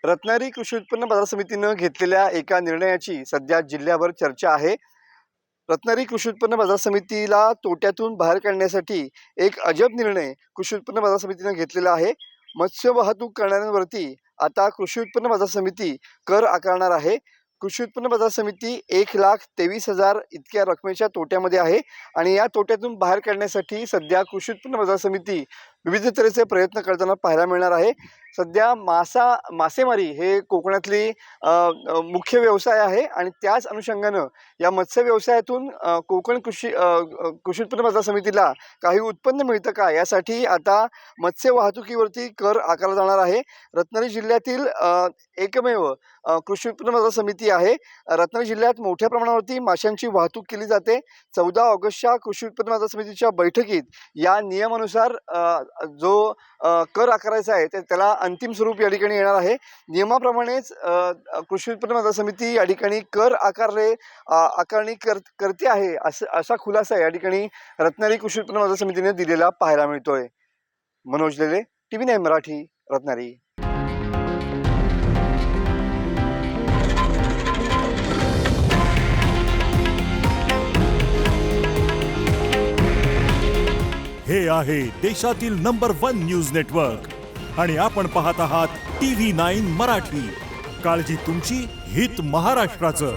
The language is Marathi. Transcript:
रत्नागिरी कृषी उत्पन्न बाजार समितीनं घेतलेल्या एका निर्णयाची सध्या जिल्ह्याभर चर्चा आहे. रत्नागिरी कृषी उत्पन्न बाजार समितीला तोट्यातून बाहेर काढण्यासाठी एक अजब निर्णय कृषी उत्पन्न बाजार समितीनं घेतलेला आहे. मत्स्य वाहतूक करणाऱ्यांवरती आता कृषी उत्पन्न बाजार समिती कर आकारणार आहे. कृषी उत्पन्न बाजार समिती 1,23,000 इतक्या रकमेच्या तोट्यामध्ये आहे आणि या तोट्यातून बाहेर काढण्यासाठी सध्या कृषी उत्पन्न बाजार समिती विविध तऱ्हेचे प्रयत्न करताना पाहायला मिळणार आहे. सध्या मासेमारी हे कोकणातली मुख्य व्यवसाय आहे आणि त्याच अनुषंगानं या मत्स्य व्यवसायातून कोकण कृषी उत्पन्न बाजार समितीला काही उत्पन्न मिळतं का, यासाठी आता मत्स्य वाहतुकीवरती कर आकारला जाणार आहे. रत्नागिरी जिल्ह्यातील एकमेव कृषी उत्पन्न बाजार समिती आहे. रत्नागिरी जिल्ह्यात मोठ्या प्रमाणावरती माशांची वाहतूक केली जाते. 14 ऑगस्टच्या कृषी उत्पन्न बाजार समितीच्या बैठकीत या नियमानुसार जो कर आकारायचा आहे त्याला अंतिम स्वरूप या ठिकाणी येणार आहे. नियमाप्रमाणेच कृषी उत्पन्न बाजार समिती या ठिकाणी कर आकारणी करते आहे, असा खुलासा या ठिकाणी रत्नागिरी कृषी उत्पन्न बाजार समितीने दिलेला पाहायला मिळतोय. मनोज लेले, TV9 मराठी, रत्नागिरी. हे आहे देशातील नंबर 1 न्यूज नेटवर्क आणि आपण पाहत आहात TV9 मराठी. काळजी तुमची, हित महाराष्ट्राचं.